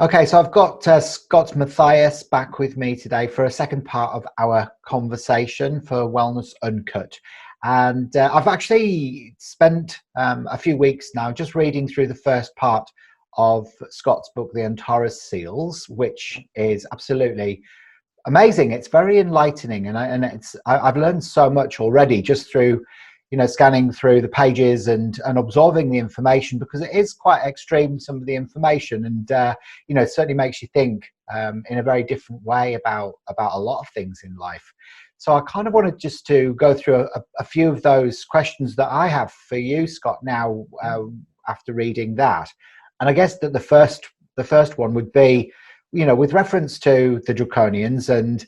Okay, so I've got Scott Mathias back with me today for a second part of our conversation for Wellness Uncut. And I've actually spent a few weeks now just reading through the first part of Scott's book, The Antares Seals, which is absolutely amazing. It's very enlightening, and I've learned so much already just through, scanning through the pages and absorbing the information, because it is quite extreme, some of the information, and it certainly makes you think in a very different way about a lot of things in life. So I kind of wanted just to go through a few of those questions that I have for you, Scott, now after reading that. And I guess that the first one would be, with reference to the Draconians and,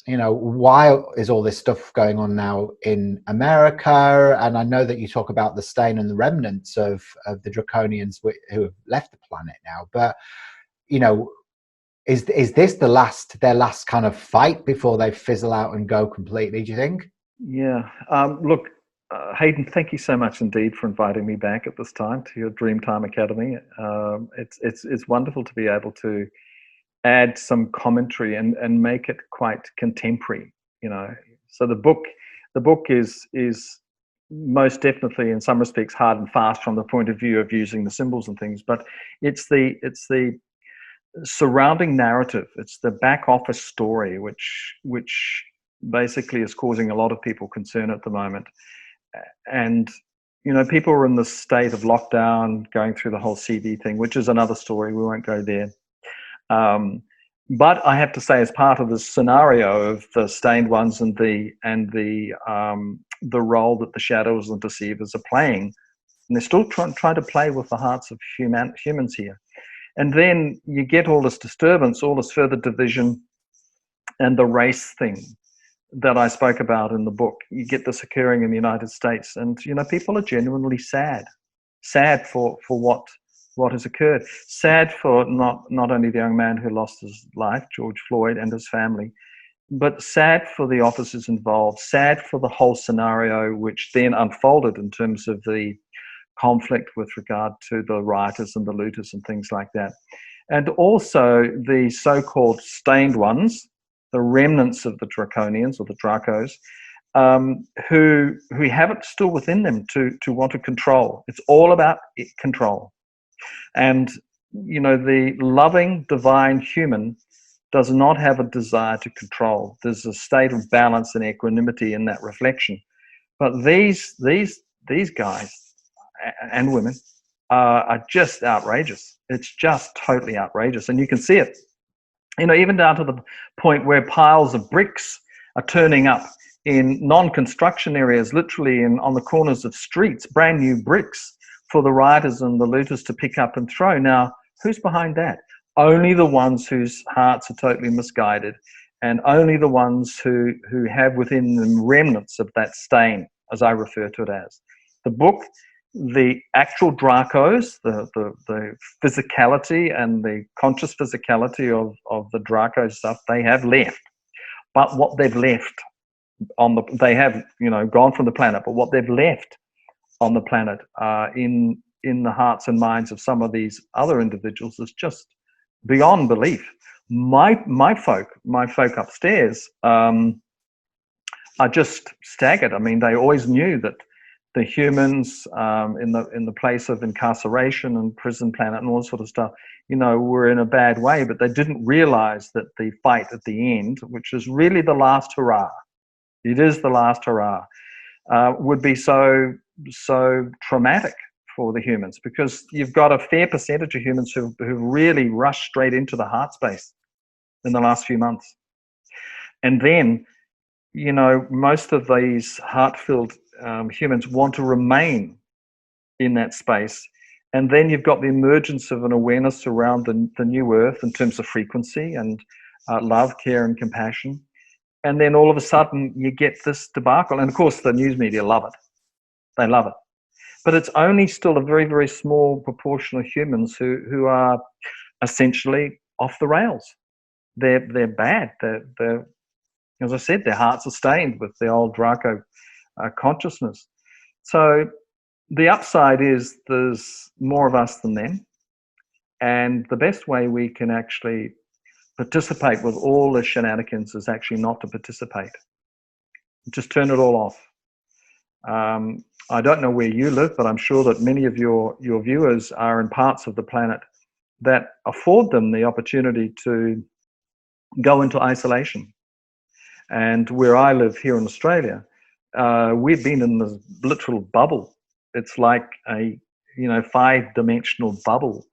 why is all this stuff going on now in America? And I know that you talk about the stain and the remnants of the Draconians who have left the planet now. But, is this their last kind of fight before they fizzle out and go completely, do you think? Yeah. Look, Hayden, thank you so much indeed for inviting me back at this time to your Dreemtime Academy. It's wonderful to be able to add some commentary and make it quite contemporary. So the book is most definitely in some respects hard and fast from the point of view of using the symbols and things, but it's the surrounding narrative. It's the back office story which basically is causing a lot of people concern at the moment. And people are in this state of lockdown, going through the whole CD thing, which is another story. We won't go there. But I have to say, as part of the scenario of the stained ones and the role that the shadows and deceivers are playing, and they're still trying to play with the hearts of humans here. And then you get all this disturbance, all this further division, and the race thing that I spoke about in the book. You get this occurring in the United States, and people are genuinely sad for what has occurred. Sad for not only the young man who lost his life, George Floyd, and his family, but sad for the officers involved, sad for the whole scenario which then unfolded in terms of the conflict with regard to the rioters and the looters and things like that. And also the so-called stained ones, the remnants of the Draconians or the Dracos, who have it still within them to want to control. It's all about control. And, the loving, divine human does not have a desire to control. There's a state of balance and equanimity in that reflection. But these guys and women are just outrageous. It's just totally outrageous. And you can see it, even down to the point where piles of bricks are turning up in non-construction areas, literally on the corners of streets, brand new bricks for the rioters and the looters to pick up and throw. Now, who's behind that? Only the ones whose hearts are totally misguided, and only the ones who have within them remnants of that stain, as I refer to it as. The book, the actual Dracos, the physicality and the conscious physicality of the Draco stuff, they have left. But what they've left they have, gone from the planet, but what they've left on the planet in the hearts and minds of some of these other individuals is just beyond belief. My folk upstairs are just staggered. I mean, they always knew that the humans in the place of incarceration and prison planet and all that sort of stuff, were in a bad way, but they didn't realize that the fight at the end, which is really the last hurrah, it is the last hurrah, would be so traumatic for the humans, because you've got a fair percentage of humans who've really rushed straight into the heart space in the last few months. And then, most of these heart-filled humans want to remain in that space. And then you've got the emergence of an awareness around the new earth in terms of frequency and love, care, and compassion. And then all of a sudden you get this debacle. And of course the news media love it. They love it. But it's only still a very, very small proportion of humans who are essentially off the rails. They're bad. They're, as I said, their hearts are stained with the old Draco consciousness. So the upside is there's more of us than them. And the best way we can actually participate with all the shenanigans is actually not to participate. Just turn it all off. I don't know where you live, but I'm sure that many of your viewers are in parts of the planet that afford them the opportunity to go into isolation. And where I live here in Australia, we've been in this literal bubble. It's like a 5-dimensional bubble.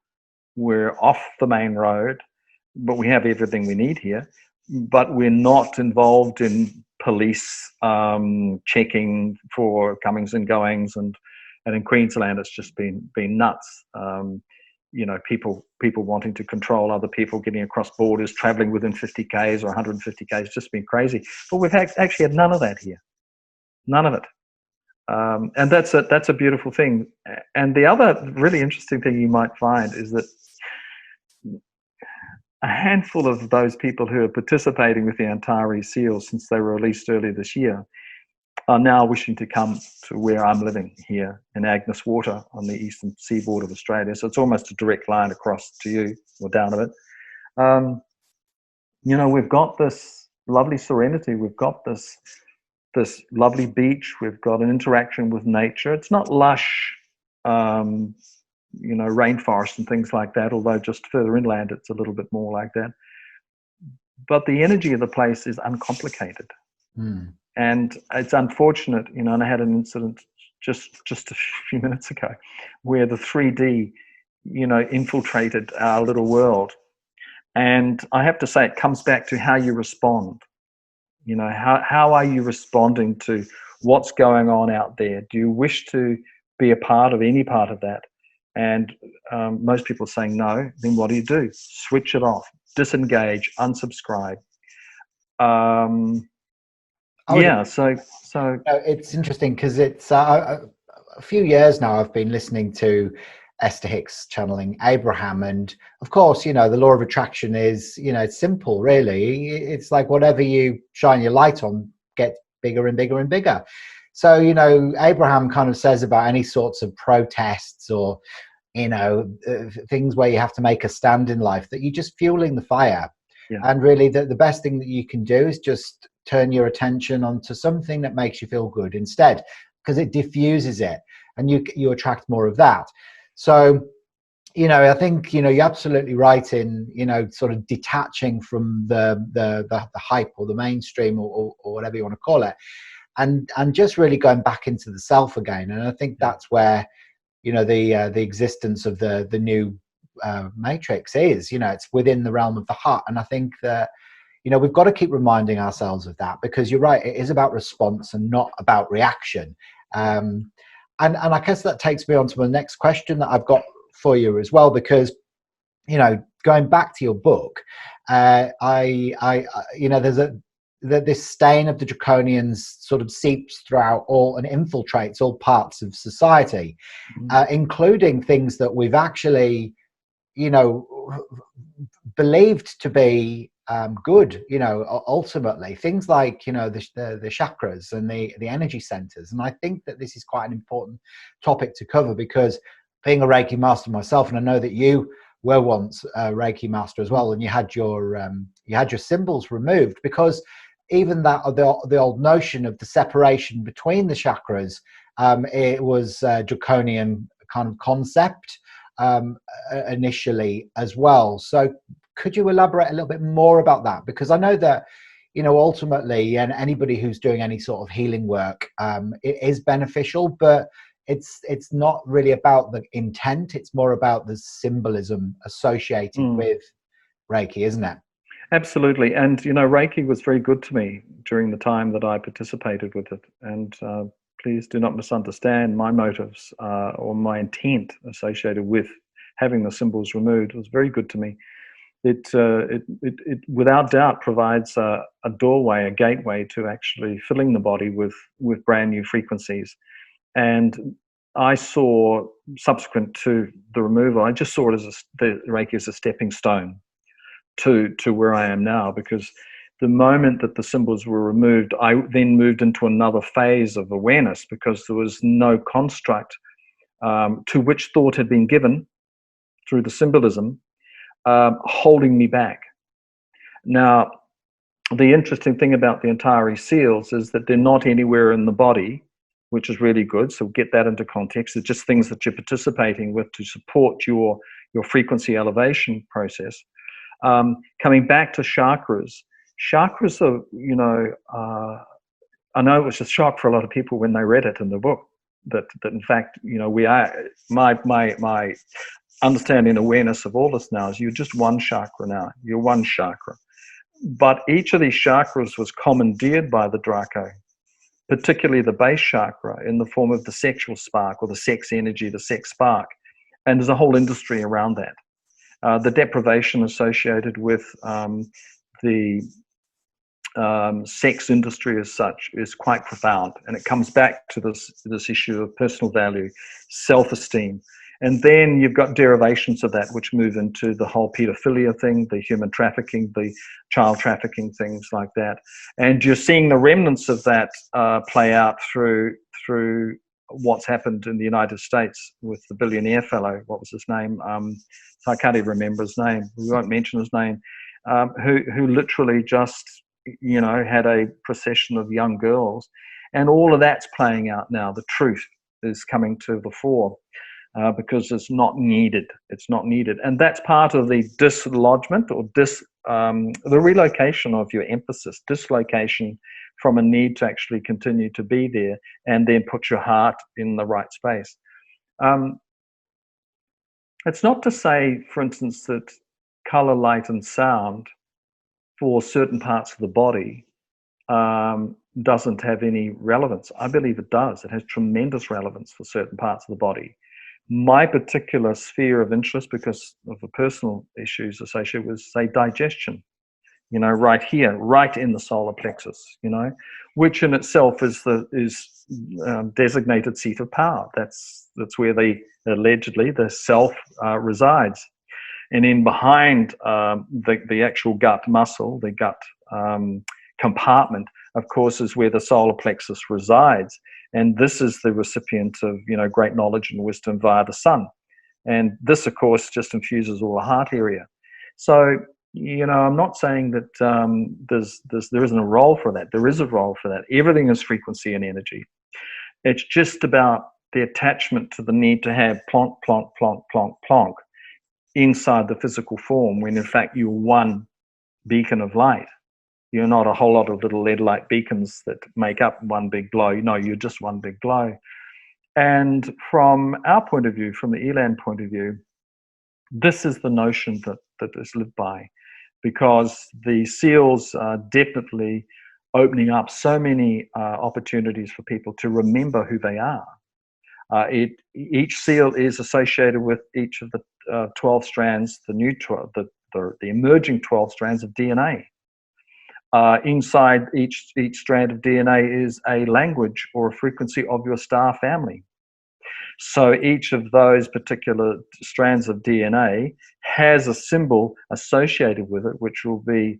We're off the main road, but we have everything we need here. But we're not involved in police checking for comings and goings, and in Queensland it's just been nuts. People wanting to control other people getting across borders, traveling within 50 k's or 150 k's, just been crazy. But we've actually had none of that here, none of it. And that's a beautiful thing. And the other really interesting thing you might find is that a handful of those people who are participating with the Antares Seals since they were released earlier this year are now wishing to come to where I'm living here in Agnes Water on the eastern seaboard of Australia. So it's almost a direct line across to you or down a bit. We've got this lovely serenity. We've got this lovely beach. We've got an interaction with nature. It's not lush, rainforest and things like that, although just further inland it's a little bit more like that. But the energy of the place is uncomplicated. And it's unfortunate, and I had an incident just a few minutes ago where the 3D, infiltrated our little world. And I have to say, it comes back to how you respond. How are you responding to what's going on out there? Do you wish to be a part of any part of that? And most people are saying no. Then what do? Switch it off, disengage, unsubscribe. So it's interesting because it's a few years now I've been listening to Esther Hicks channeling Abraham, and of course, the law of attraction is, it's simple, really. It's like whatever you shine your light on gets bigger and bigger and bigger. So, Abraham kind of says about any sorts of protests or, things where you have to make a stand in life, that you're just fueling the fire. Yeah. And really the best thing that you can do is just turn your attention onto something that makes you feel good instead, because it diffuses it and you attract more of that. So, I think, you're absolutely right in, sort of detaching from the hype or the mainstream or whatever you want to call it, and just really going back into the self again. And I think that's where, the existence of the new matrix is, it's within the realm of the heart. And I think that, we've got to keep reminding ourselves of that, because you're right, it is about response and not about reaction. And I guess that takes me on to the next question that I've got for you as well, because, going back to your book, this stain of the Draconians sort of seeps throughout all and infiltrates all parts of society, including things that we've actually, believed to be good, ultimately, things like, the chakras and the energy centers. And I think that this is quite an important topic to cover, because being a Reiki master myself, and I know that you were once a Reiki master as well, and you had your symbols removed, because even that the old notion of the separation between the chakras, it was a Draconian kind of concept initially as well. So could you elaborate a little bit more about that? Because I know that, ultimately, and anybody who's doing any sort of healing work, it is beneficial, but it's not really about the intent. It's more about the symbolism associated with Reiki, isn't it? Absolutely. And, Reiki was very good to me during the time that I participated with it. And please do not misunderstand my motives or my intent associated with having the symbols removed. It was very good to me. It without doubt provides a doorway, a gateway to actually filling the body with brand new frequencies. And I saw, subsequent to the removal, I just saw it as the Reiki as a stepping stone to where I am now, because the moment that the symbols were removed, I then moved into another phase of awareness, because there was no construct to which thought had been given through the symbolism, holding me back. Now, the interesting thing about the Antares Seals is that they're not anywhere in the body, which is really good. So get that into context. It's just things that you're participating with to support your frequency elevation process. Coming back to chakras are, I know it was a shock for a lot of people when they read it in the book, that in fact, we are, my understanding and awareness of all this now is you're just one chakra now. You're one chakra. But each of these chakras was commandeered by the Draco, particularly the base chakra, in the form of the sexual spark or the sex energy, the sex spark. And there's a whole industry around that. The deprivation associated with the sex industry as such is quite profound. And it comes back to this issue of personal value, self-esteem. And then you've got derivations of that which move into the whole pedophilia thing, the human trafficking, the child trafficking, things like that. And you're seeing the remnants of that play out through what's happened in the United States with the billionaire fellow. What was his name? I can't even remember his name. We won't mention his name. Who literally just, had a procession of young girls. And all of that's playing out now. The truth is coming to the fore. Because it's not needed. It's not needed. And that's part of the dislodgement or the relocation of your emphasis, dislocation from a need to actually continue to be there and then put your heart in the right space. It's not to say, for instance, that color, light, and sound for certain parts of the body doesn't have any relevance. I believe it does. It has tremendous relevance for certain parts of the body. My particular sphere of interest, because of the personal issues associated with, say, digestion, right here, right in the solar plexus, which in itself is designated seat of power. That's where allegedly the self resides. And in behind the actual gut muscle, the gut compartment, of course, is where the solar plexus resides. And this is the recipient of, great knowledge and wisdom via the sun. And this, of course, just infuses all the heart area. So, I'm not saying that there isn't a role for that. There is a role for that. Everything is frequency and energy. It's just about the attachment to the need to have plonk, plonk, plonk, plonk, plonk inside the physical form, when in fact you're one beacon of light. You're not a whole lot of little lead light beacons that make up one big glow. You're just one big glow. And from our point of view, from the Elan point of view, this is the notion that is lived by, because the seals are definitely opening up so many opportunities for people to remember who they are. Each seal is associated with each of the 12 strands, the emerging 12 strands of DNA. Inside each strand of DNA is a language or a frequency of your star family. So each of those particular strands of DNA has a symbol associated with it, which will be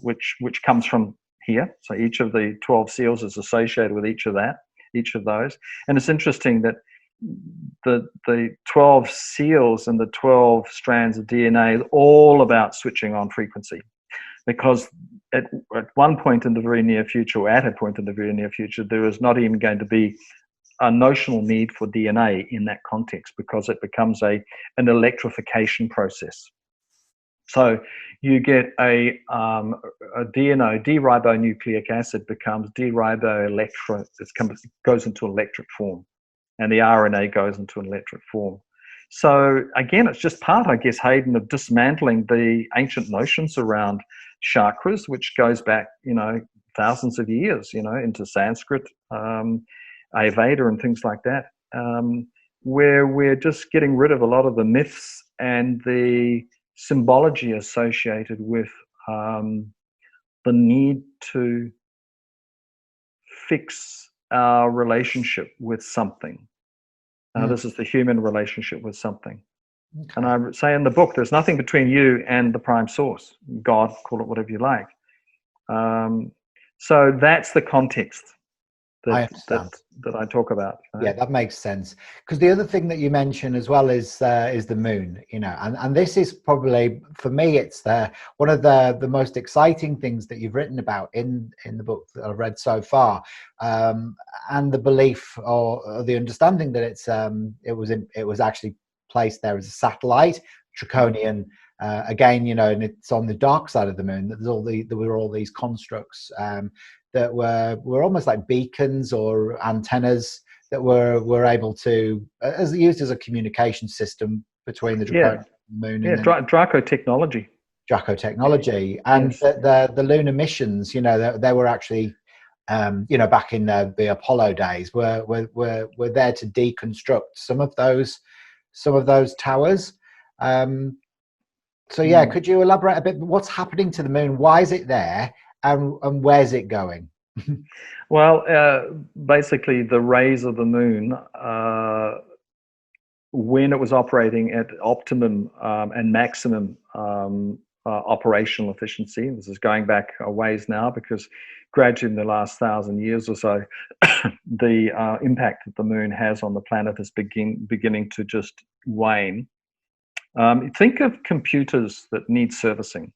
which comes from here. So each of the 12 seals is associated with each of those. And it's interesting that the 12 seals and the 12 strands of DNA is all about switching on frequency. Because at one point in the very near future, or at a point in the very near future, there is not even going to be a notional need for DNA in that context, because it becomes an electrification process. So you get a D-ribonucleic acid becomes D-riboelectro. It goes into electric form, and the RNA goes into an electric form. So again, it's just part, I guess, Hayden, of dismantling the ancient notions around chakras, which goes back, thousands of years, into Sanskrit, Ayurveda and things like that, where we're just getting rid of a lot of the myths and the symbology associated with the need to fix our relationship with something. This is the human relationship with something. Okay. And I say in the book, there's nothing between you and the prime source, God, call it whatever you like. So that's the context. I that understand. that I talk about. Yeah, that makes sense. Because the other thing that you mentioned as well is the moon, you know, and this is probably, for me, it's one of the most exciting things that you've written about in the book that I've read so far, and the belief or the understanding that it was actually placed there as a satellite, Draconian. Again, you know, and it's on the dark side of the moon. There were all these constructs that were almost like beacons or antennas that were able to, as used as a communication system between the Yeah, Draconian moon yeah, and then Draco technology. Draco technology, and Yes, the lunar missions. You know, they were actually, you know, back in the Apollo days, were there to deconstruct some of those towers. So yeah, could you elaborate a bit? What's happening to the moon? Why is it there, and where's it going? Well, basically, the rays of the moon, when it was operating at optimum and maximum operational efficiency, this is going back a ways now, because gradually in the last 1,000 years or so, the impact that the moon has on the planet is beginning to just wane. Think of computers that need servicing.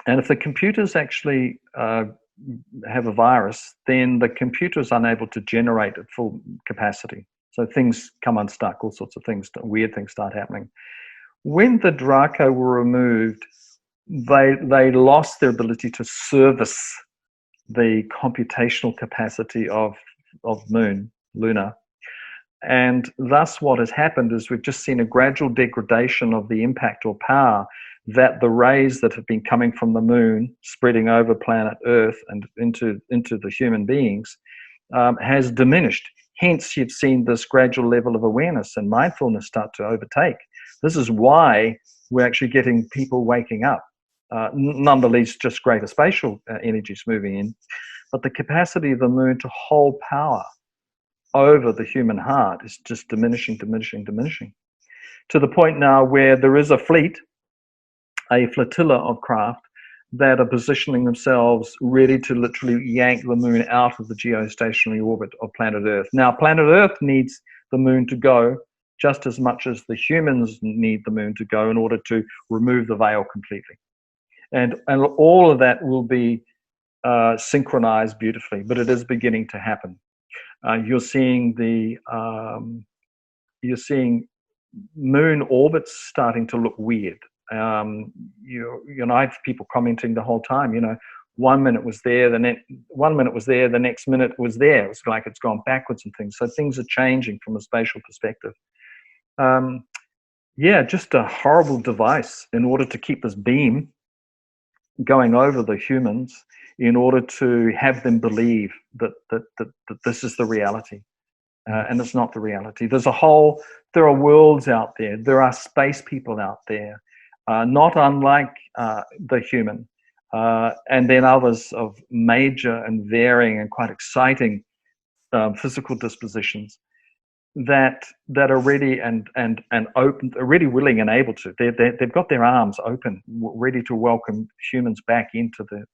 And if the computers actually have a virus, then the computer is unable to generate at full capacity. So things come unstuck, all sorts of things, weird things start happening. When the Draco were removed, they lost their ability to service the computational capacity of lunar. And thus what has happened is we've just seen a gradual degradation of the impact or power that the rays that have been coming from the moon, spreading over planet Earth and into the human beings, has diminished. Hence, you've seen this gradual level of awareness and mindfulness start to overtake. This is why we're actually getting people waking up. None the least just greater spatial energies moving in, but the capacity of the moon to hold power over the human heart is just diminishing, to the point now where there is a flotilla of craft that are positioning themselves ready to literally yank the moon out of the geostationary orbit of planet Earth. Now, planet Earth needs the moon to go just as much as the humans need the moon to go in order to remove the veil completely. And all of that will be synchronized beautifully, but it is beginning to happen. You're seeing moon orbits starting to look weird. I have people commenting the whole time. 1 minute was there, the next minute was there. It's like it's gone backwards and things. So things are changing from a spatial perspective. Just a horrible device in order to keep this beam going over the humans, in order to have them believe that this is the reality. And it's not the reality. There are worlds out there. There are space people out there, not unlike the human, and then others of major and varying and quite exciting physical dispositions that are ready and open, ready, willing, and able to. They've got their arms open, ready to welcome humans back into the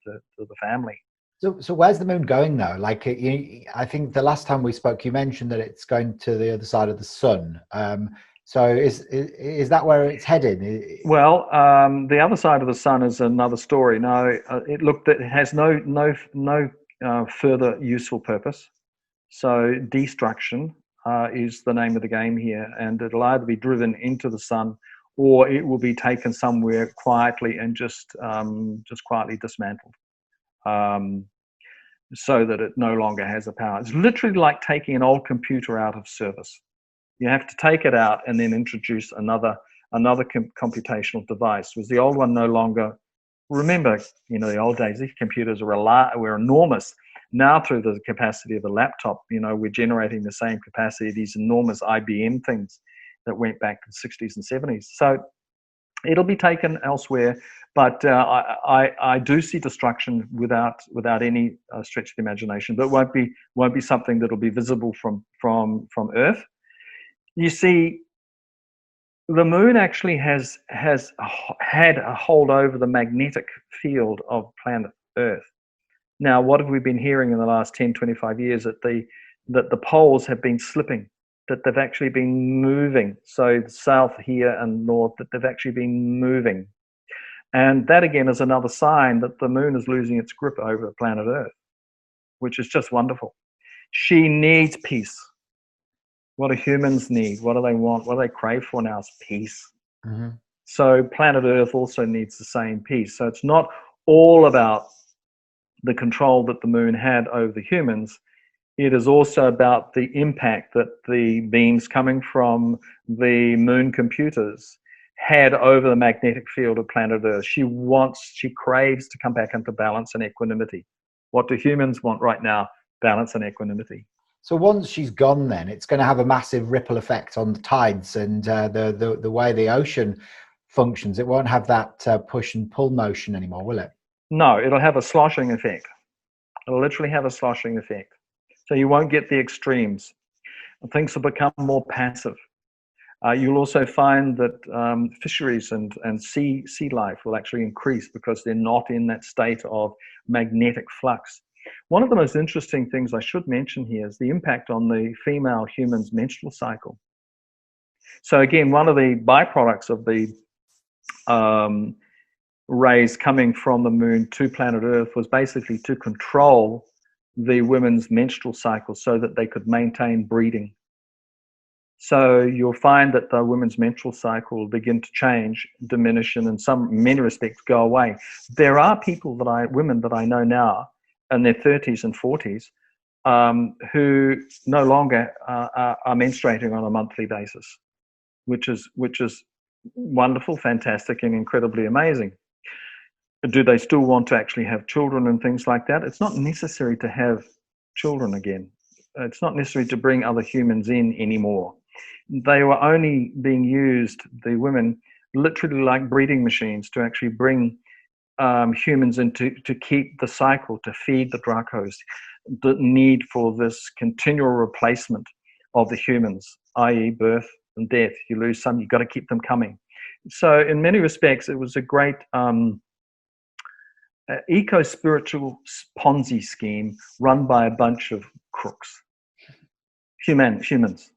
family. So where's the moon going though? Like, I think the last time we spoke, you mentioned that it's going to the other side of the sun. So is that where it's heading? Well, the other side of the sun is another story. No, it has no further useful purpose. So destruction is the name of the game here, and it'll either be driven into the sun, or it will be taken somewhere quietly and just quietly dismantled. So that it no longer has a power. It's literally like taking an old computer out of service. You have to take it out and then introduce another computational device. Was the old one no longer? Remember, the old days, these computers were enormous. Now, through the capacity of a laptop, we're generating the same capacity, these enormous IBM things that went back to the 60s and 70s. So it'll be taken elsewhere, but I do see destruction without any stretch of the imagination. But won't be something that'll be visible from Earth. You see, the moon actually has had a hold over the magnetic field of planet Earth. Now, what have we been hearing in the last 10, 25 years? That the poles have been slipping, that they've actually been moving. So south here and north, that they've actually been moving. And that again is another sign that the moon is losing its grip over planet Earth, which is just wonderful. She needs peace. What do humans need? What do they want? What do they crave for now is peace. Mm-hmm. So planet Earth also needs the same peace. So it's not all about the control that the moon had over the humans. It is also about the impact that the beams coming from the moon computers had over the magnetic field of planet Earth. She craves to come back into balance and equanimity. What do humans want right now? Balance and equanimity. So once she's gone, then it's going to have a massive ripple effect on the tides and the way the ocean functions. It won't have that push and pull motion anymore, will it? No, it'll have a sloshing effect. It'll literally have a sloshing effect. So you won't get the extremes. Things will become more passive. You'll also find that fisheries and sea life will actually increase because they're not in that state of magnetic flux. One of the most interesting things I should mention here is the impact on the female human's menstrual cycle. So again, one of the byproducts of the rays coming from the moon to planet Earth was basically to control the women's menstrual cycle so that they could maintain breeding. So you'll find that the women's menstrual cycle will begin to change, diminish, and in many respects go away. There are women that I know now in their 30s and 40s who no longer are menstruating on a monthly basis, which is wonderful, fantastic, and incredibly amazing. Do they still want to actually have children and things like that? It's not necessary to have children again. It's not necessary to bring other humans in anymore. They were only being used, the women, literally like breeding machines to actually bring humans in to keep the cycle, to feed the Dracos, the need for this continual replacement of the humans, i.e. birth and death. You lose some, you've got to keep them coming. So in many respects, it was a great eco-spiritual Ponzi scheme run by a bunch of crooks, humans.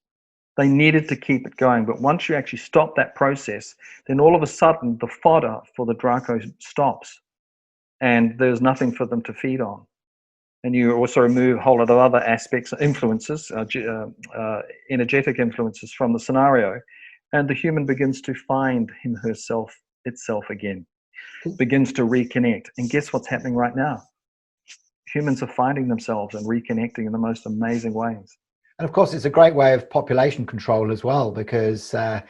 They needed to keep it going, but once you actually stop that process, then all of a sudden the fodder for the Draco stops and there's nothing for them to feed on. And you also remove a whole lot of other aspects, influences, energetic influences from the scenario, and the human begins to find itself again, begins to reconnect. And guess what's happening right now? Humans are finding themselves and reconnecting in the most amazing ways. And of course, it's a great way of population control as well, because that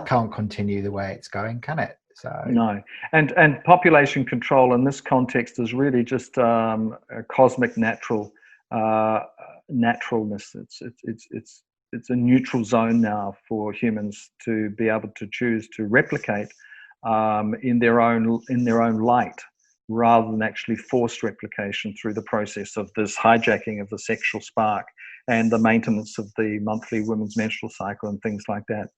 can't continue the way it's going, can it? So no, and population control in this context is really just a cosmic naturalness. It's a neutral zone now for humans to be able to choose to replicate in their own light, rather than actually forced replication through the process of this hijacking of the sexual spark and the maintenance of the monthly women's menstrual cycle and things like that.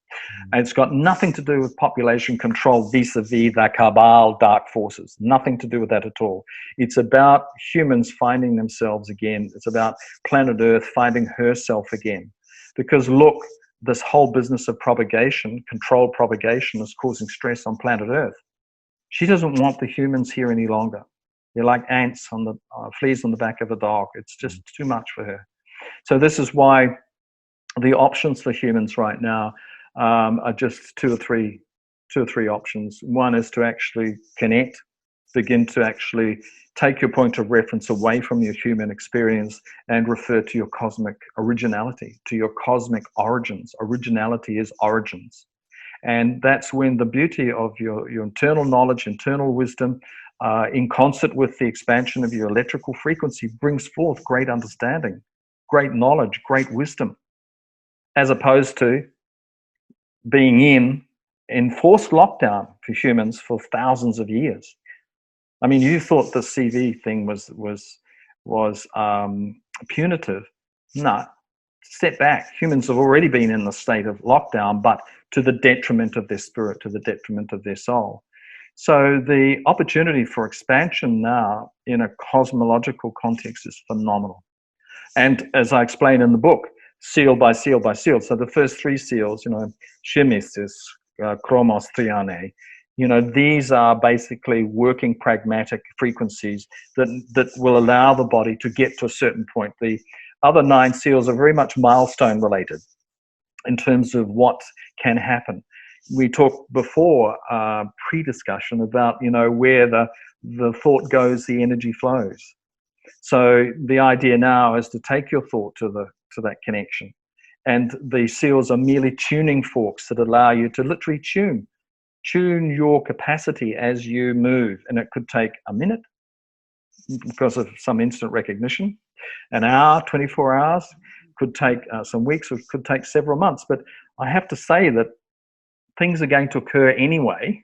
And it's got nothing to do with population control vis-a-vis the cabal dark forces. Nothing to do with that at all. It's about humans finding themselves again. It's about planet Earth finding herself again. Because look, this whole business of propagation, controlled propagation, is causing stress on planet Earth. She doesn't want the humans here any longer. They're like ants on the fleas on the back of a dog. It's just too much for her. So this is why the options for humans right now are just two or three options. One is to actually connect, begin to actually take your point of reference away from your human experience and refer to your cosmic originality, to your cosmic origins. Originality is origins. And that's when the beauty of your internal knowledge, internal wisdom, in concert with the expansion of your electrical frequency, brings forth great understanding, great knowledge, great wisdom, as opposed to being in enforced lockdown for humans for thousands of years. I mean, you thought the CV thing was punitive. No, step back. Humans have already been in the state of lockdown, but to the detriment of their spirit, to the detriment of their soul. So the opportunity for expansion now in a cosmological context is phenomenal. And as I explain in the book, seal by seal by seal. So the first three seals, Chemistis, Chromos, Triane, these are basically working pragmatic frequencies that will allow the body to get to a certain point. The other 9 seals are very much milestone related in terms of what can happen. We talked before, pre-discussion, about where the thought goes, the energy flows. So the idea now is to take your thought to that connection, and the seals are merely tuning forks that allow you to literally tune your capacity as you move. And it could take a minute because of some instant recognition, an hour, 24 hours, could take some weeks, or could take several months. But I have to say that things are going to occur anyway.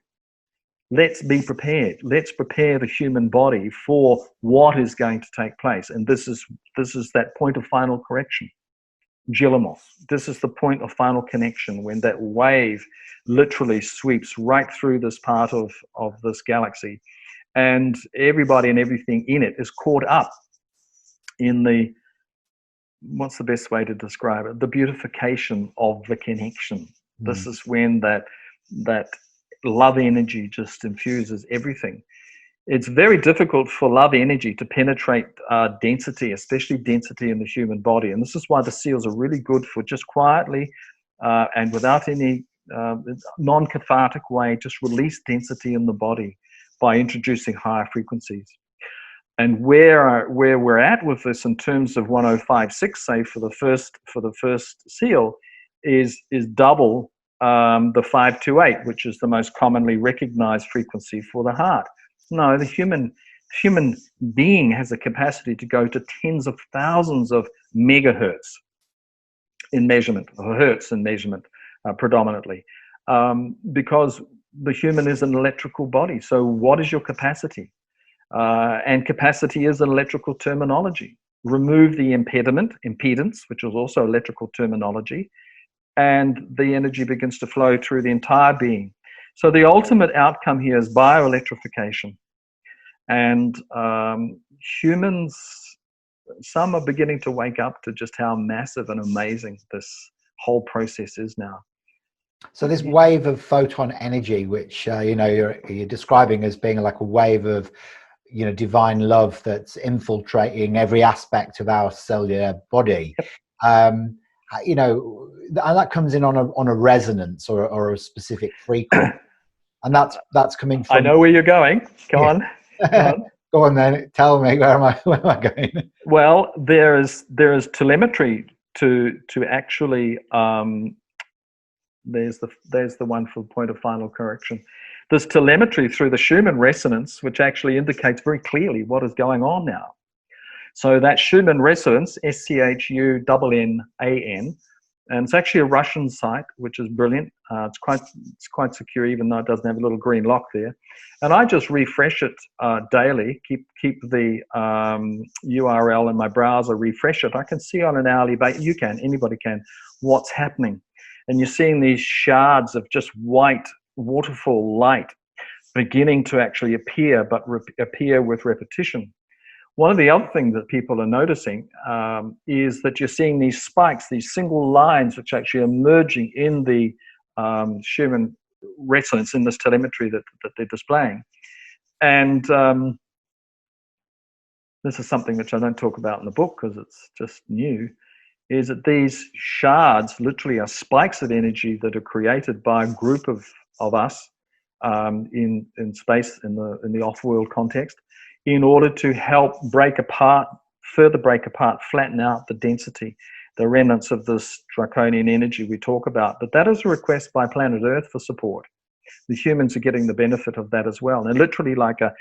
Let's be prepared. Let's prepare the human body for what is going to take place. And this is that point of final correction. Gilamos. This is the point of final connection, when that wave literally sweeps right through this part of this galaxy, and everybody and everything in it is caught up in what's the best way to describe it? The beautification of the connection. This is when that love energy just infuses everything. It's very difficult for love energy to penetrate density, especially density in the human body. And this is why the seals are really good for just quietly and without any non-cathartic way, just release density in the body by introducing higher frequencies. And where we're at with this in terms of 1056, say for the first seal, is double the 528, which is the most commonly recognized frequency for the heart. No, the human being has a capacity to go to tens of thousands of megahertz in measurement, or hertz in measurement predominantly, because the human is an electrical body. So what is your capacity? And capacity is an electrical terminology. Remove the impedance, which is also electrical terminology, and the energy begins to flow through the entire being. So the ultimate outcome here is bioelectrification. And humans, some are beginning to wake up to just how massive and amazing this whole process is now. So this wave of photon energy, which you're describing as being like a wave of divine love that's infiltrating every aspect of our cellular body. And that comes in on a resonance or a specific frequency, and that's coming from. I know where you're going. Go on. Go on then. Tell me, where am I going? Well, there is telemetry to actually. There's the one for point of final correction. There's telemetry through the Schumann Resonance, which actually indicates very clearly what is going on now. So that Schumann Resonance, SCHUNNAN, and it's actually a Russian site, which is brilliant. It's quite secure, even though it doesn't have a little green lock there. And I just refresh it daily. Keep the URL in my browser. Refresh it. I can see on an hourly basis. Anybody can. What's happening? And you're seeing these shards of just white waterfall light beginning to actually appear, but appear with repetition. One of the other things that people are noticing is that you're seeing these spikes, these single lines, which are actually emerging in the Schumann Resonance, in this telemetry that they're displaying. And this is something which I don't talk about in the book because it's just new, is that these shards literally are spikes of energy that are created by a group of us in space, in the off-world context, in order to help further break apart, flatten out the density, the remnants of this draconian energy we talk about. But that is a request by planet Earth for support. The humans are getting the benefit of that as well. And literally like a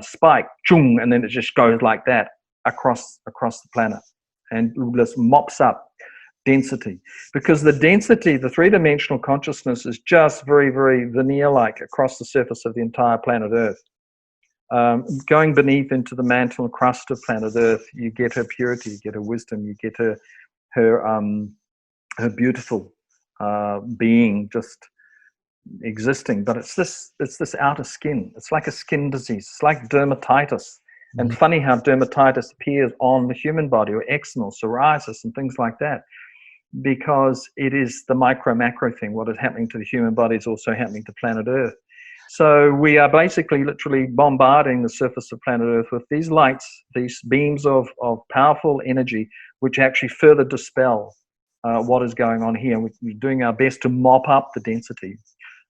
spike, chung, and then it just goes like that across the planet and just mops up density. Because the density, the three-dimensional consciousness is just very, very veneer-like across the surface of the entire planet Earth. Going beneath into the mantle and crust of planet Earth, you get her purity, you get her wisdom, you get her beautiful being just existing, but it's this outer skin. It's like a skin disease. It's like dermatitis. And funny how dermatitis appears on the human body, or eczema, or psoriasis, and things like that, because it is the micro-macro thing. What is happening to the human body is also happening to planet Earth. So we are basically literally bombarding the surface of planet Earth with these lights, these beams of powerful energy, which actually further dispel what is going on here. We're doing our best to mop up the density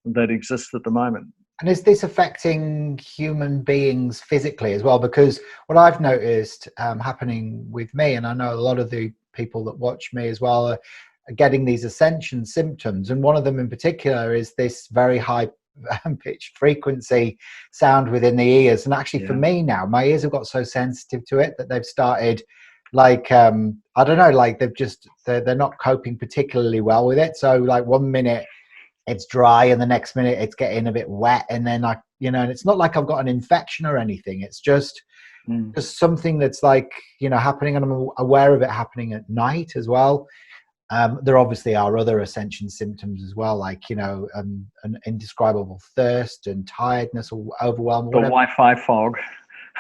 that exists at the moment. And is this affecting human beings physically as well? Because what I've noticed happening with me, and I know a lot of the people that watch me as well, are getting these ascension symptoms. And one of them in particular is this very high pitched frequency sound within the ears. And actually for me now, my ears have got so sensitive to it that they've started like, I don't know, like they're not coping particularly well with it. So like 1 minute it's dry and the next minute it's getting a bit wet, and then and it's not like I've got an infection or anything. It's just something that's like, happening, and I'm aware of it happening at night as well. There obviously are other ascension symptoms as well, like, an indescribable thirst and tiredness or overwhelm. The Wi-Fi fog.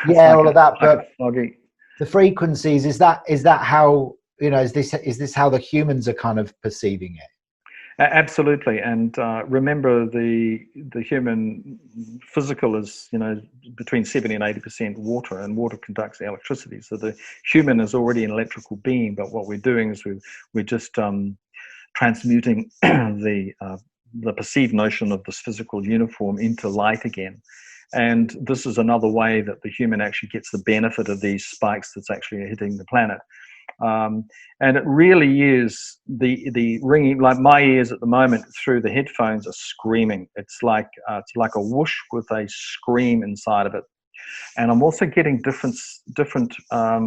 Yeah, all of that. But foggy. The frequencies, is that how, is this how the humans are kind of perceiving it? Absolutely. And remember, the human physical is, between 70 and 80% water, and water conducts electricity. So the human is already an electrical being, but what we're doing is we're just transmuting the perceived notion of this physical uniform into light again. And this is another way that the human actually gets the benefit of these spikes that's actually hitting the planet. And it really is the ringing, like my ears at the moment through the headphones are screaming. It's like a whoosh with a scream inside of it. And I'm also getting different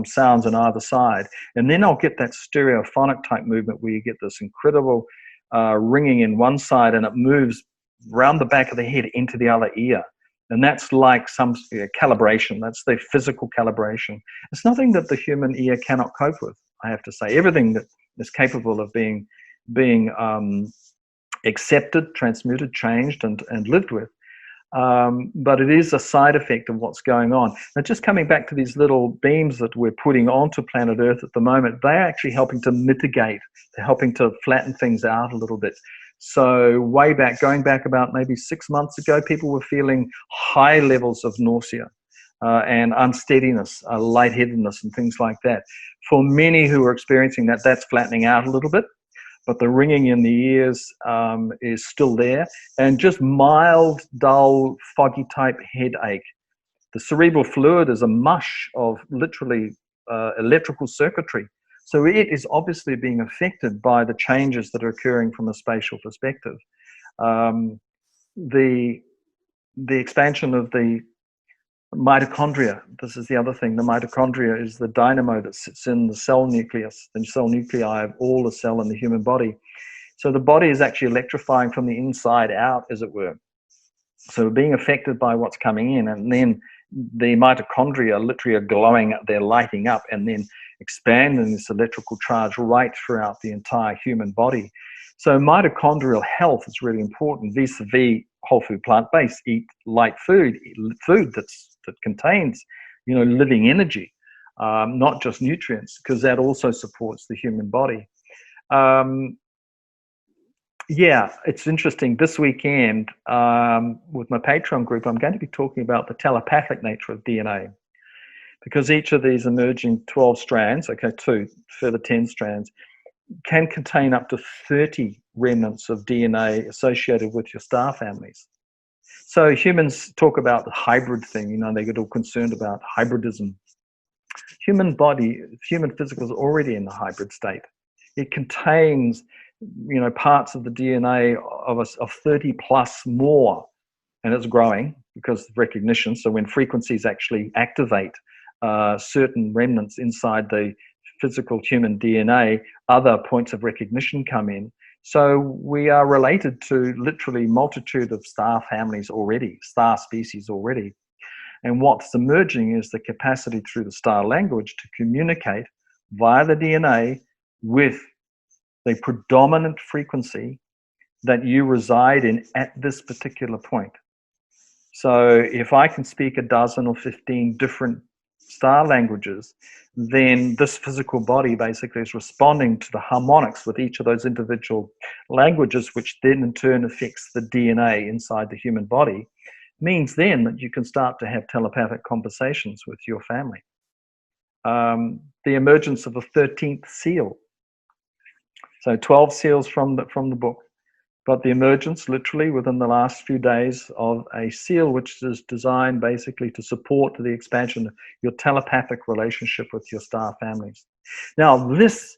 sounds on either side. And then I'll get that stereophonic type movement where you get this incredible ringing in one side, and it moves round the back of the head into the other ear. And that's like some calibration. That's the physical calibration. It's nothing that the human ear cannot cope with, I have to say. Everything that is capable of being accepted, transmuted, changed, and lived with. But it is a side effect of what's going on. Now, just coming back to these little beams that we're putting onto planet Earth at the moment, they're actually helping to mitigate. They're helping to flatten things out a little bit. So going back about maybe 6 months ago, people were feeling high levels of nausea and unsteadiness, lightheadedness, and things like that. For many who are experiencing that, that's flattening out a little bit, but the ringing in the ears is still there, and just mild, dull, foggy type headache. The cerebral fluid is a mush of literally electrical circuitry. So it is obviously being affected by the changes that are occurring from a spatial perspective. The expansion of the mitochondria, this is the other thing. The mitochondria is the dynamo that sits in the cell nucleus, the cell nuclei of all the cell in the human body. So the body is actually electrifying from the inside out, as it were. So being affected by what's coming in, and then the mitochondria literally are glowing, they're lighting up, and then expanding this electrical charge right throughout the entire human body. So mitochondrial health is really important vis-a-vis whole food, plant-based. Eat light food, that contains, living energy, not just nutrients, because that also supports the human body. It's interesting. This weekend, with my Patreon group, I'm going to be talking about the telepathic nature of DNA, because each of these emerging 12 strands, two further 10 strands, can contain up to 30 remnants of DNA associated with your star families. So humans talk about the hybrid thing, they get all concerned about hybridism. Human body, human physical is already in the hybrid state. It contains, parts of the DNA of 30 plus more, and it's growing because of recognition. So when frequencies actually activate certain remnants inside the physical human DNA, other points of recognition come in. So we are related to literally multitude of star families already, star species already. And what's emerging is the capacity through the star language to communicate via the DNA with the predominant frequency that you reside in at this particular point. So if I can speak a dozen or 15 different star languages, then this physical body basically is responding to the harmonics with each of those individual languages, which then in turn affects the DNA inside the human body, means then that you can start to have telepathic conversations with your family. The emergence of the 13th seal. So 12 seals from the book, but the emergence literally within the last few days of a seal which is designed basically to support the expansion of your telepathic relationship with your star families. Now this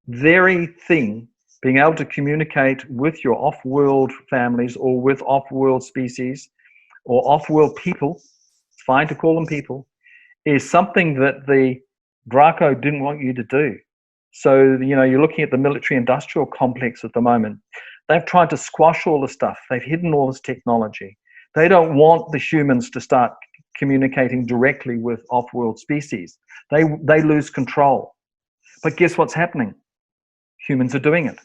very thing, being able to communicate with your off-world families or with off-world species or off-world people, it's fine to call them people, is something that the Draco didn't want you to do. So, you're looking at the military-industrial complex at the moment. They've tried to squash all the stuff. They've hidden all this technology. They don't want the humans to start communicating directly with off-world species. They lose control. But guess what's happening? Humans are doing it.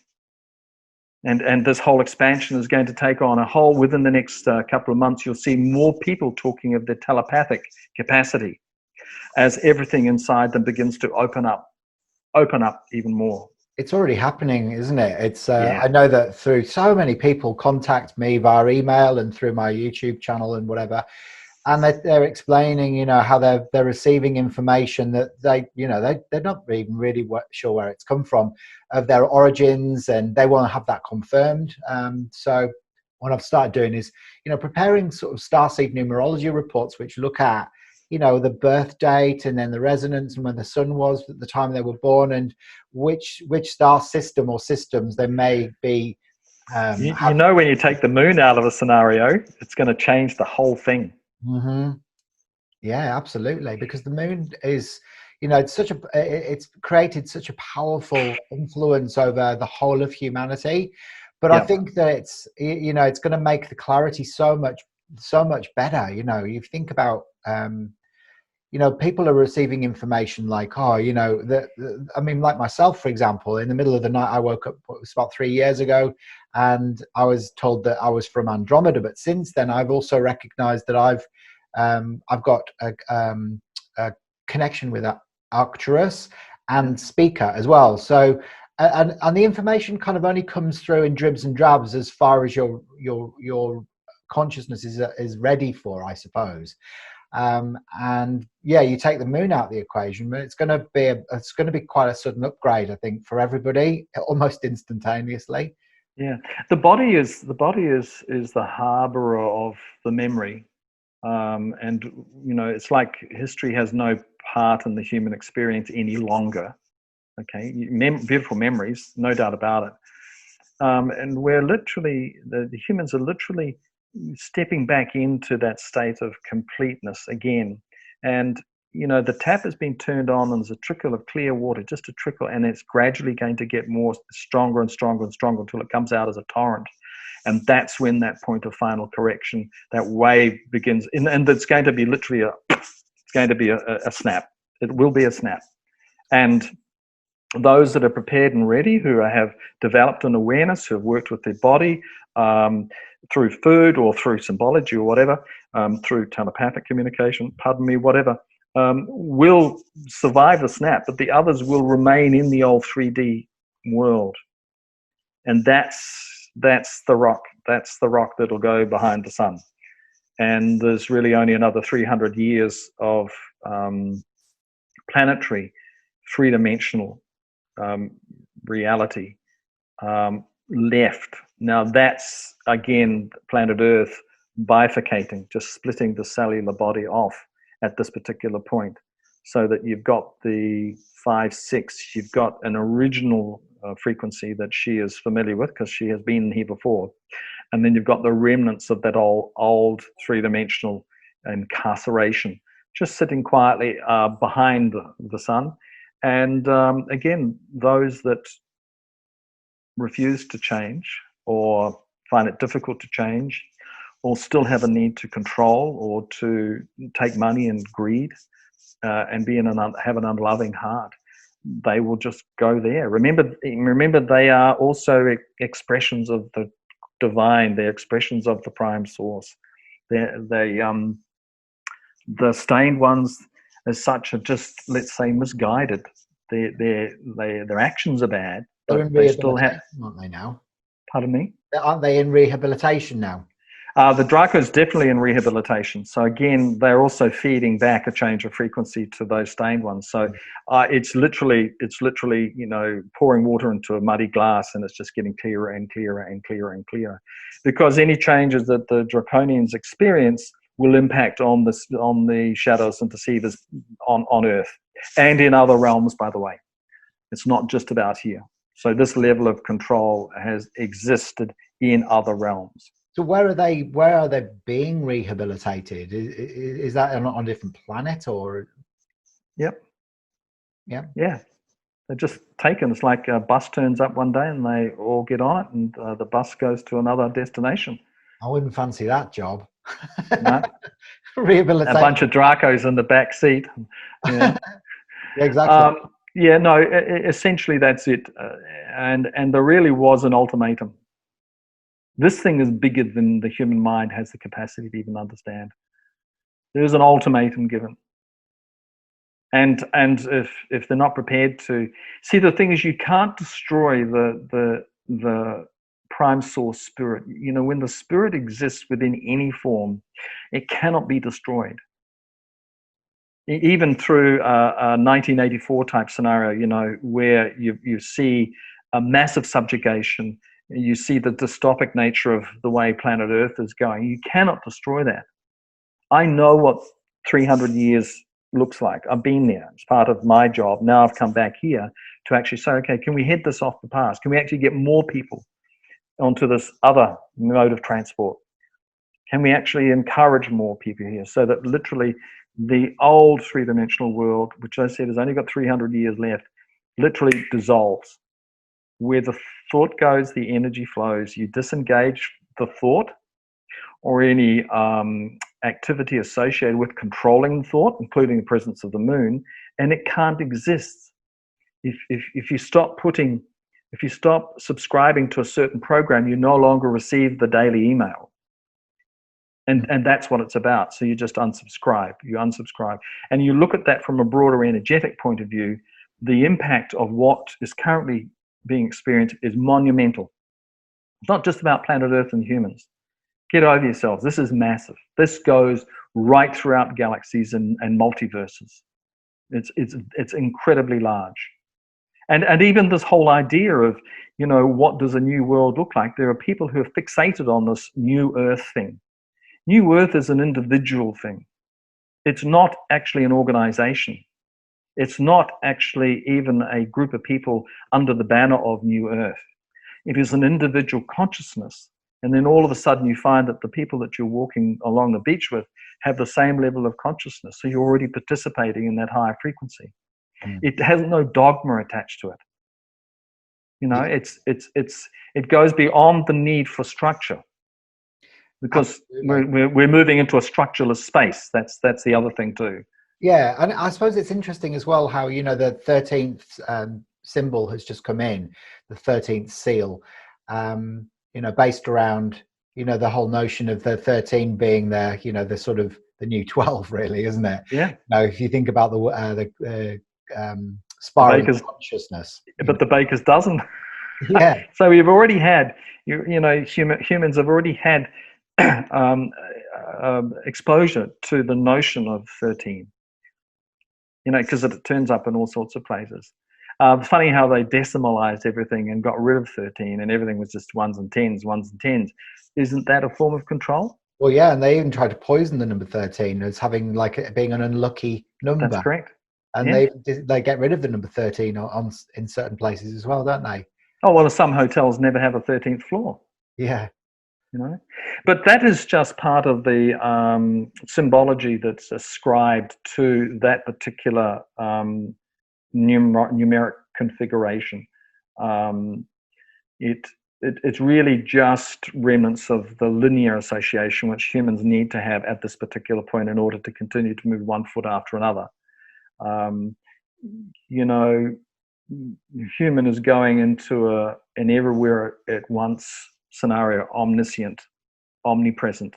And this whole expansion is going to take on a whole, within the next couple of months, you'll see more people talking of their telepathic capacity as everything inside them begins to open up even more. It's already happening, isn't it? It's Yeah. I know that through so many people contact me via email and through my YouTube channel and whatever, and they're explaining, how they're receiving information that they're not even really sure where it's come from, of their origins, and they want to have that confirmed. So what I've started doing is, preparing sort of starseed numerology reports, which look at, the birth date and then the resonance and when the sun was at the time they were born, and which star system or systems they may be. When you take the moon out of a scenario, it's going to change the whole thing. Mm-hmm. Yeah, absolutely. Because the moon is, it's created such a powerful influence over the whole of humanity. But I think that it's going to make the clarity so much better. You think about, people are receiving information like, like myself, for example, in the middle of the night, I woke up, it was about 3 years ago, and I was told that I was from Andromeda. But since then, I've also recognized that I've got a connection with Arcturus and Speaker as well. So, and the information kind of only comes through in dribs and drabs as far as your consciousness is ready for, I suppose. And yeah, you take the moon out of the equation, but it's going to be quite a sudden upgrade, I think, for everybody, almost instantaneously. Yeah, the body is the harborer of the memory, and it's like history has no part in the human experience any longer. Okay, beautiful memories, no doubt about it. And we're literally, the humans are literally stepping back into that state of completeness again. And, the tap has been turned on and there's a trickle of clear water, just a trickle, and it's gradually going to get more stronger and stronger and stronger until it comes out as a torrent. And that's when that point of final correction, that wave begins. And it's going to be literally a snap. It will be a snap. And those that are prepared and ready, who have developed an awareness, who have worked with their body through food or through symbology or whatever, through telepathic communication, whatever, will survive the snap, but the others will remain in the old 3D world. And that's the rock. That's the rock that'll go behind the sun. And there's really only another 300 years of planetary, three-dimensional reality left. Now that's, again, planet Earth bifurcating, just splitting the cellular body off at this particular point, so that you've got the 5-6, you've got an original frequency that she is familiar with because she has been here before, and then you've got the remnants of that old three-dimensional incarceration just sitting quietly behind the sun. And again, those that refuse to change or find it difficult to change, or still have a need to control or to take money and greed and have an unloving heart, they will just go there. Remember, they are also expressions of the divine. They're expressions of the prime source. The stained ones, as such, are just, let's say, misguided. Their actions are bad, They're but in they still have. rehabilitation, aren't they now? Pardon me? Aren't they in rehabilitation now? The Draco is definitely in rehabilitation. So again, they're also feeding back a change of frequency to those stained ones. So it's literally, pouring water into a muddy glass, and it's just getting clearer and clearer and clearer and clearer. Because any changes that the Draconians experience will impact on the shadows and deceivers on Earth and in other realms, by the way. It's not just about here. So this level of control has existed in other realms. So where are they being rehabilitated? Is that on a different planet, or? Yep. Yeah. They're just taken. It's like a bus turns up one day and they all get on it, and the bus goes to another destination. I wouldn't fancy that job. No. Rehabilitation. A bunch of Dracos in the back seat. Yeah. Yeah, exactly. Essentially that's it. And there really was an ultimatum. This thing is bigger than the human mind has the capacity to even understand. There's an ultimatum given. And if they're not prepared to see, the thing is, you can't destroy the prime source spirit. When the spirit exists within any form, it cannot be destroyed. Even through a 1984 type scenario, where you see a massive subjugation, you see the dystopic nature of the way planet Earth is going. You cannot destroy that. I know what 300 years looks like. I've been there. It's part of my job. Now I've come back here to actually say, okay, can we head this off the past? Can we actually get more people onto this other mode of transport? Can we actually encourage more people here, so that literally the old three-dimensional world, which I said has only got 300 years left, literally dissolves. Where the thought goes, the energy flows. You disengage the thought or any activity associated with controlling thought, including the presence of the moon, and it can't exist. If you stop subscribing to a certain program, you no longer receive the daily email. And that's what it's about. So you just unsubscribe. And you look at that from a broader energetic point of view. The impact of what is currently being experienced is monumental. It's not just about planet Earth and humans. Get over yourselves. This is massive. This goes right throughout galaxies and multiverses. It's incredibly large. And even this whole idea of, what does a new world look like? There are people who are fixated on this new Earth thing. New Earth is an individual thing. It's not actually an organization. It's not actually even a group of people under the banner of New Earth. It is an individual consciousness. And then all of a sudden you find that the people that you're walking along the beach with have the same level of consciousness. So you're already participating in that higher frequency. It has no dogma attached to it. It goes beyond the need for structure, because we're moving into a structureless space. That's the other thing too. Yeah, and I suppose it's interesting as well how, the 13th symbol has just come in, the 13th seal, based around, the whole notion of the 13 being the sort of the new 12, really, isn't it? Yeah. Now, if you think about the spiral of consciousness. But the baker's dozen. Yeah. So we've already had, humans have already had exposure to the notion of 13. Because it turns up in all sorts of places. Funny how they decimalized everything and got rid of 13, and everything was just ones and tens. Isn't that a form of control? Well, yeah, and they even tried to poison the number 13 as having it being an unlucky number. That's correct. And they get rid of the number 13 in certain places as well, don't they? Oh, well, some hotels never have a 13th floor. Yeah. But that is just part of the symbology that's ascribed to that particular numeric configuration. It's really just remnants of the linear association which humans need to have at this particular point in order to continue to move one foot after another. human is going into an everywhere at once scenario, omniscient, omnipresent,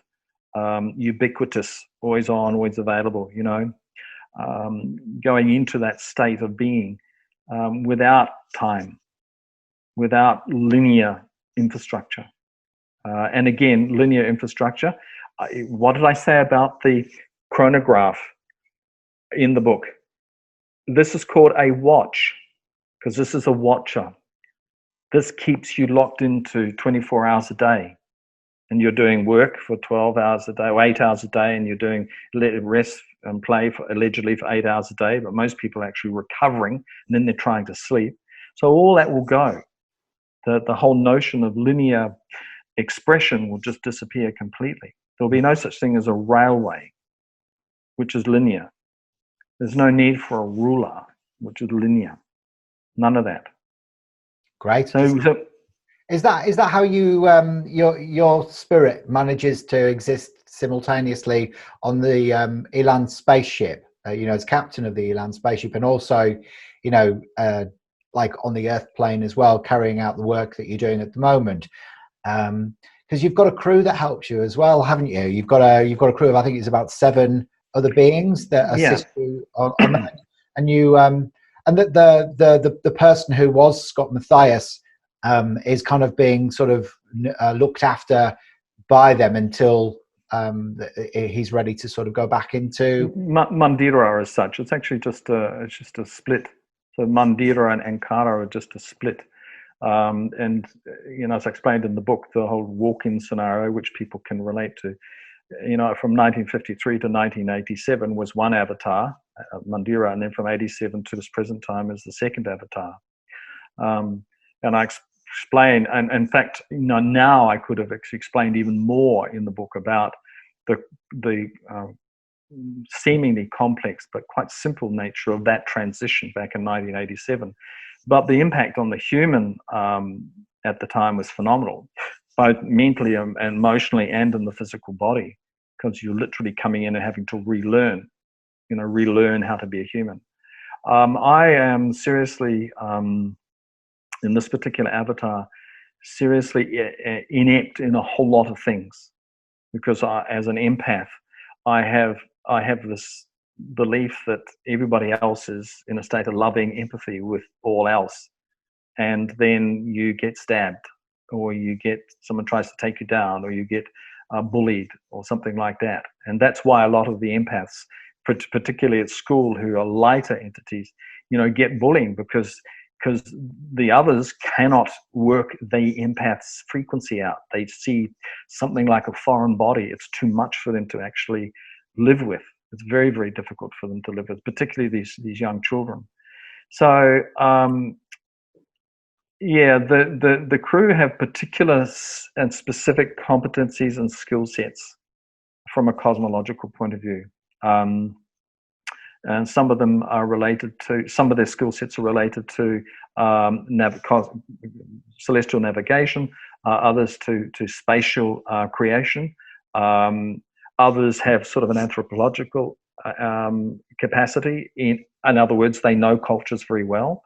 ubiquitous, always on, always available, you know, going into that state of being without time, without linear infrastructure. And again, linear infrastructure. What did I say about the chronograph in the book? This is called a watch, because this is a watcher. This keeps you locked into 24 hours a day. And you're doing work for 12 hours a day, or 8 hours a day, and you're doing rest and play for allegedly for 8 hours a day, but most people are actually recovering, and then they're trying to sleep. So all that will go. The whole notion of linear expression will just disappear completely. There'll be no such thing as a railway, which is linear. There's no need for a ruler, which is linear. None of that. Great. So is that how you your spirit manages to exist simultaneously on the Elan spaceship? You know, as captain of the Elan spaceship, and also, you know, like on the Earth plane as well, carrying out the work that you're doing at the moment. Because you've got a crew that helps you as well, haven't you? You've got a crew of, I think it's about 7 other beings that assist you on that, and you and the person who was Scott Mathias is kind of being sort of looked after by them until he's ready to sort of go back into Mandira as such. It's actually just a split. So Mandira and Ankara are just a split. And you know, as I explained in the book, the whole walk-in scenario, which people can relate to, you know, from 1953 to 1987 was one avatar, Mandira, and then from 87 to this present time is the second avatar. And I explain, and in fact, you know, now I could have explained even more in the book about the seemingly complex but quite simple nature of that transition back in 1987. But the impact on the human at the time was phenomenal, both mentally and emotionally and in the physical body, because you're literally coming in and having to relearn how to be a human. I am seriously, in this particular avatar, seriously inept in a whole lot of things, because as an empath, I have this belief that everybody else is in a state of loving empathy with all else, and then you get stabbed, or you get someone tries to take you down, or you get bullied or something like that. And that's why a lot of the empaths, particularly at school, who are lighter entities, you know, get bullying because the others cannot work the empath's frequency out. They see something like a foreign body. It's too much for them to actually live with. It's very, very difficult for them to live with, particularly these young children. So yeah, the crew have particular and specific competencies and skill sets from a cosmological point of view. And some of them are related to, some of their skill sets are related to celestial navigation, others to spatial creation. Others have sort of an anthropological capacity. In other words, they know cultures very well.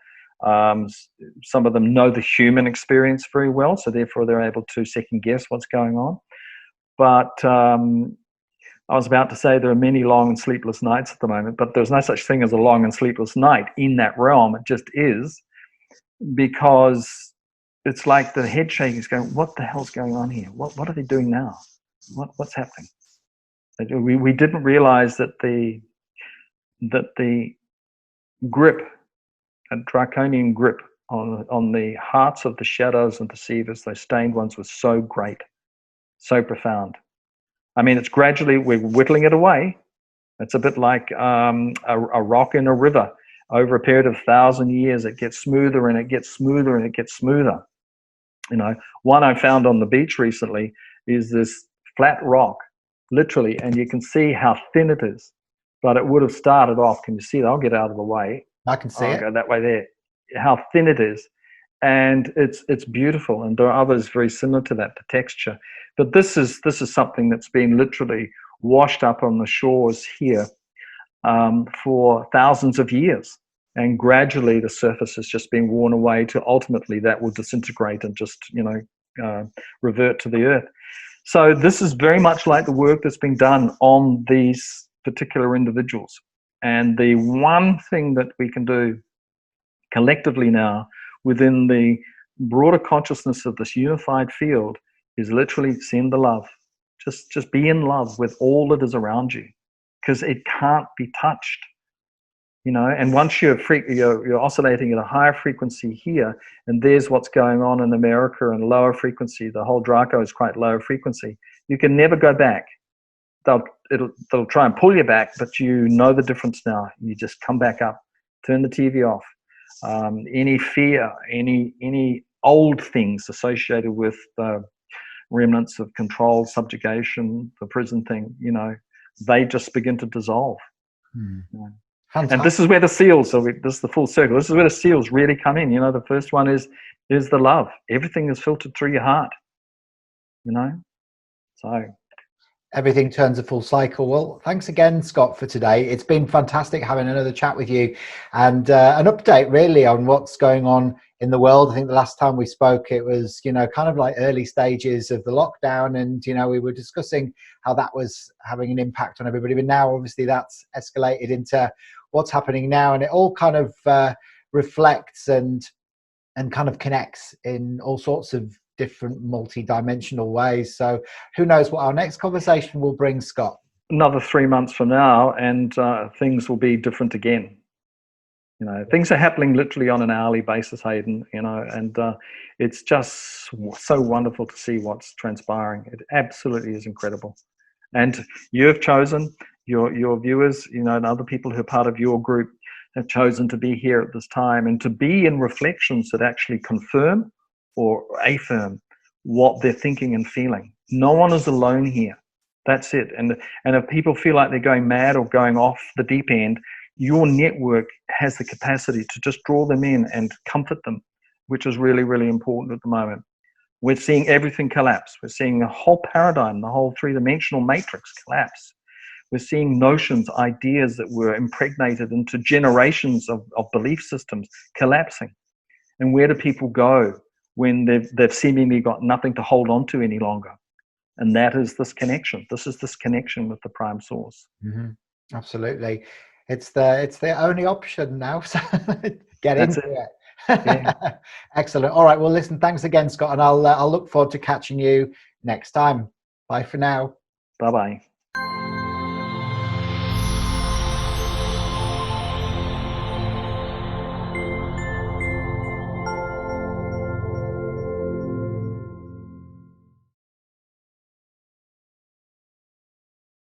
Some of them know the human experience very well, so therefore they're able to second guess what's going on. But I was about to say there are many long and sleepless nights at the moment, but there's no such thing as a long and sleepless night in that realm. It just is, because it's like the head shaking is going, what the hell's going on here? What are they doing now? What's happening? We didn't realize that the grip, a draconian grip on the hearts of the shadows and deceivers, those stained ones, was so great, so profound. I mean, it's gradually, we're whittling it away. It's a bit like a rock in a river. Over a period of 1,000 years, it gets smoother and it gets smoother and it gets smoother. You know, one I found on the beach recently is this flat rock, literally, and you can see how thin it is. But it would have started off, can you see that? I'll get out of the way. I can see it. I'll go that way there. How thin it is. And it's beautiful. And there are others very similar to that, the texture. But this is something that's been literally washed up on the shores here for thousands of years. and gradually the surface is just being worn away to ultimately that will disintegrate and just, revert to the earth. So this is very much like the work that's being done on these particular individuals. And the one thing that we can do collectively now within the broader consciousness of this unified field is literally send the love. Just be in love with all that is around you, because it can't be touched. And once you're oscillating at a higher frequency here, and there's what's going on in America and lower frequency, the whole Draco is quite low frequency, you can never go back. They'll try and pull you back, but you know the difference now. You just come back up, turn the TV off. Any fear, any old things associated with the remnants of control, subjugation, the prison thing, they just begin to dissolve. And this is where the seals, so this is the full circle, this is where the seals really come in. The first one is the love. Everything is filtered through your heart, so everything turns a full cycle. Well, thanks again, Scott, for today. It's been fantastic having another chat with you and an update really on what's going on in the world. I think the last time we spoke, it was, kind of like early stages of the lockdown, and, we were discussing how that was having an impact on everybody. But now, obviously, that's escalated into what's happening now, and it all kind of reflects and kind of connects in all sorts of different multi-dimensional ways. So who knows what our next conversation will bring, Scott? Another 3 months from now, and things will be different again. Things are happening literally on an hourly basis, Hayden, and it's just so wonderful to see what's transpiring. It absolutely is incredible. And you have chosen, your viewers, and other people who are part of your group have chosen to be here at this time and to be in reflections that actually confirm or affirm what they're thinking and feeling. No one is alone here. That's it. And if people feel like they're going mad or going off the deep end, your network has the capacity to just draw them in and comfort them, which is really, really important at the moment. We're seeing everything collapse. We're seeing the whole paradigm, the whole three-dimensional matrix collapse. We're seeing notions, ideas that were impregnated into generations of belief systems collapsing. And where do people go when they've seemingly got nothing to hold on to any longer? And that is this connection. This is this connection with the prime source. Absolutely. It's the only option now. So get into it. Yeah. Excellent. All right. Well, listen, thanks again, Scott. And I'll look forward to catching you next time. Bye for now. Bye-bye.